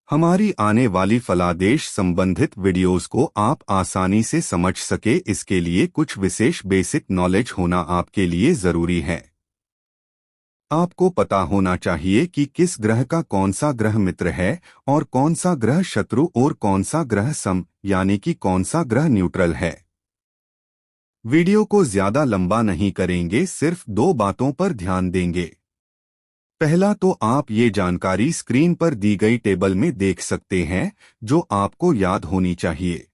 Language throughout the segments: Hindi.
हमारी आने वाली फलादेश संबंधित वीडियोस को आप आसानी से समझ सके, इसके लिए कुछ विशेष बेसिक नॉलेज होना आपके लिए जरूरी है। आपको पता होना चाहिए कि किस ग्रह का कौन सा ग्रह मित्र है और कौन सा ग्रह शत्रु और कौन सा ग्रह सम यानी कि कौन सा ग्रह न्यूट्रल है। वीडियो को ज्यादा लंबा नहीं करेंगे, सिर्फ 2 बातों पर ध्यान देंगे। पहला तो आप ये जानकारी स्क्रीन पर दी गई टेबल में देख सकते हैं, जो आपको याद होनी चाहिए।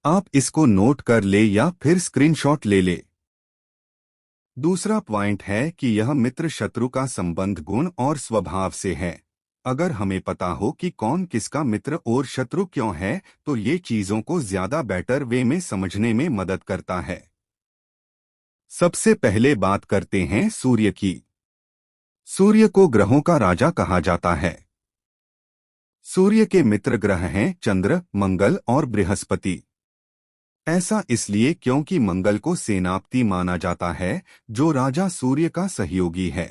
आप इसको नोट कर ले या फिर स्क्रीनशॉट ले ले। दूसरा पॉइंट है कि यह मित्र शत्रु का संबंध गुण और स्वभाव से है। अगर हमें पता हो कि कौन किसका मित्र और शत्रु क्यों है, तो ये चीजों को ज्यादा बेटर वे में समझने में मदद करता है। सबसे पहले बात करते हैं सूर्य की। सूर्य को ग्रहों का राजा कहा जाता है। सूर्य के मित्र ग्रह हैं चंद्र, मंगल और बृहस्पति। ऐसा इसलिए क्योंकि मंगल को सेनापति माना जाता है, जो राजा सूर्य का सहयोगी है।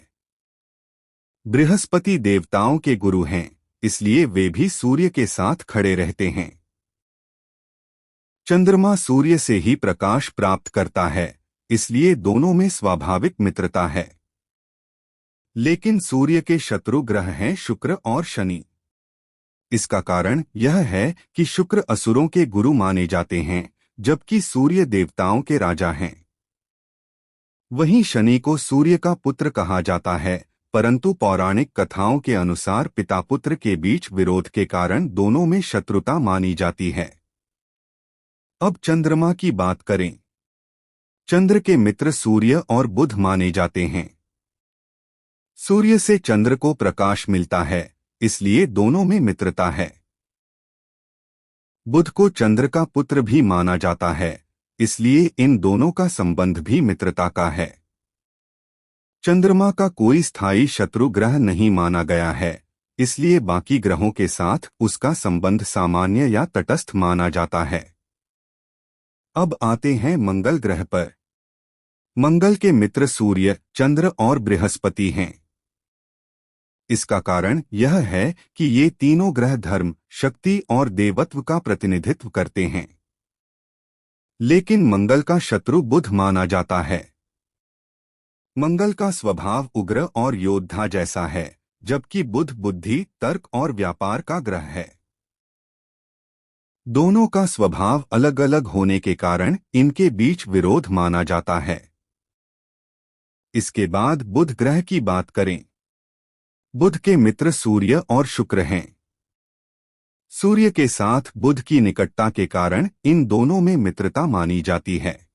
बृहस्पति देवताओं के गुरु हैं, इसलिए वे भी सूर्य के साथ खड़े रहते हैं। चंद्रमा सूर्य से ही प्रकाश प्राप्त करता है, इसलिए दोनों में स्वाभाविक मित्रता है। लेकिन सूर्य के शत्रु ग्रह हैं शुक्र और शनि। इसका कारण यह है कि शुक्र असुरों के गुरु माने जाते हैं, जबकि सूर्य देवताओं के राजा हैं। वहीं शनि को सूर्य का पुत्र कहा जाता है, परंतु पौराणिक कथाओं के अनुसार पिता पुत्र के बीच विरोध के कारण दोनों में शत्रुता मानी जाती है। अब चंद्रमा की बात करें। चंद्र के मित्र सूर्य और बुध माने जाते हैं। सूर्य से चंद्र को प्रकाश मिलता है, इसलिए दोनों में मित्रता है। बुध को चंद्र का पुत्र भी माना जाता है, इसलिए इन दोनों का संबंध भी मित्रता का है। चंद्रमा का कोई स्थायी शत्रु ग्रह नहीं माना गया है, इसलिए बाकी ग्रहों के साथ उसका संबंध सामान्य या तटस्थ माना जाता है। अब आते हैं मंगल ग्रह पर। मंगल के मित्र सूर्य, चंद्र और बृहस्पति हैं। इसका कारण यह है कि ये तीनों ग्रह धर्म, शक्ति और देवत्व का प्रतिनिधित्व करते हैं। लेकिन मंगल का शत्रु बुध माना जाता है। मंगल का स्वभाव उग्र और योद्धा जैसा है, जबकि बुध बुद्धि, तर्क और व्यापार का ग्रह है। दोनों का स्वभाव अलग अलग होने के कारण इनके बीच विरोध माना जाता है। इसके बाद बुध ग्रह की बात करें। बुध के मित्र सूर्य और शुक्र हैं। सूर्य के साथ बुध की निकटता के कारण इन दोनों में मित्रता मानी जाती है।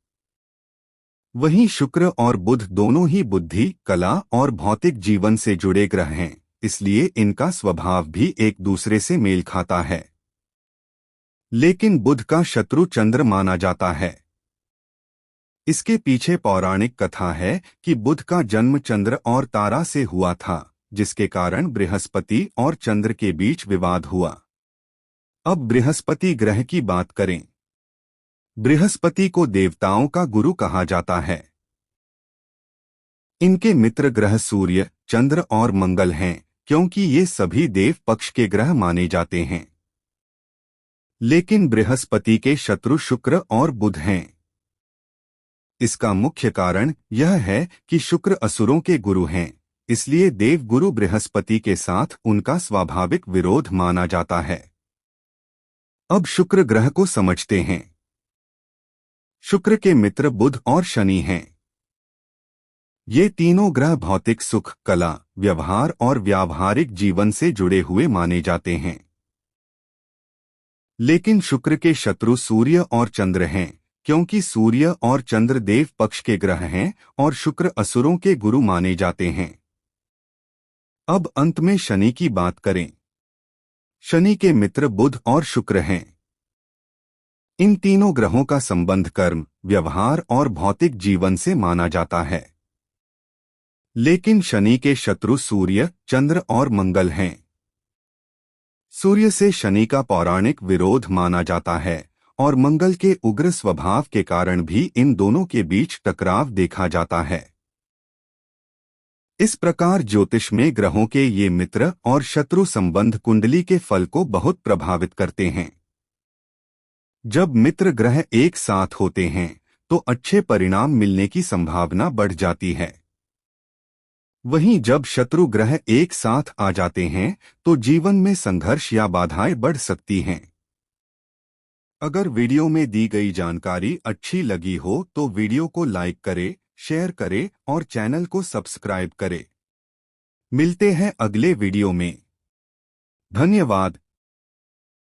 वहीं शुक्र और बुध दोनों ही बुद्धि, कला और भौतिक जीवन से जुड़े ग्रह हैं, इसलिए इनका स्वभाव भी एक दूसरे से मेल खाता है। लेकिन बुध का शत्रु चंद्र माना जाता है। इसके पीछे पौराणिक कथा है कि बुध का जन्म चंद्र और तारा से हुआ था, जिसके कारण बृहस्पति और चंद्र के बीच विवाद हुआ। अब बृहस्पति ग्रह की बात करें। बृहस्पति को देवताओं का गुरु कहा जाता है। इनके मित्र ग्रह सूर्य, चंद्र और मंगल हैं, क्योंकि ये सभी देव पक्ष के ग्रह माने जाते हैं। लेकिन बृहस्पति के शत्रु शुक्र और बुध हैं। इसका मुख्य कारण यह है कि शुक्र असुरों के गुरु हैं, इसलिए देवगुरु बृहस्पति के साथ उनका स्वाभाविक विरोध माना जाता है। अब शुक्र ग्रह को समझते हैं। शुक्र के मित्र बुध और शनि हैं। ये तीनों ग्रह भौतिक सुख, कला, व्यवहार और व्यावहारिक जीवन से जुड़े हुए माने जाते हैं। लेकिन शुक्र के शत्रु सूर्य और चंद्र हैं, क्योंकि सूर्य और चंद्र देव पक्ष के ग्रह हैं और शुक्र असुरों के गुरु माने जाते हैं। अब अंत में शनि की बात करें। शनि के मित्र बुध और शुक्र हैं। इन तीनों ग्रहों का संबंध कर्म, व्यवहार और भौतिक जीवन से माना जाता है। लेकिन शनि के शत्रु सूर्य, चंद्र और मंगल हैं। सूर्य से शनि का पौराणिक विरोध माना जाता है और मंगल के उग्र स्वभाव के कारण भी इन दोनों के बीच टकराव देखा जाता है। इस प्रकार ज्योतिष में ग्रहों के ये मित्र और शत्रु संबंध कुंडली के फल को बहुत प्रभावित करते हैं। जब मित्र ग्रह एक साथ होते हैं तो अच्छे परिणाम मिलने की संभावना बढ़ जाती है। वहीं जब शत्रु ग्रह एक साथ आ जाते हैं तो जीवन में संघर्ष या बाधाएं बढ़ सकती हैं। अगर वीडियो में दी गई जानकारी अच्छी लगी हो तो वीडियो को लाइक करें, शेयर करें और चैनल को सब्सक्राइब करें। मिलते हैं अगले वीडियो में। धन्यवाद।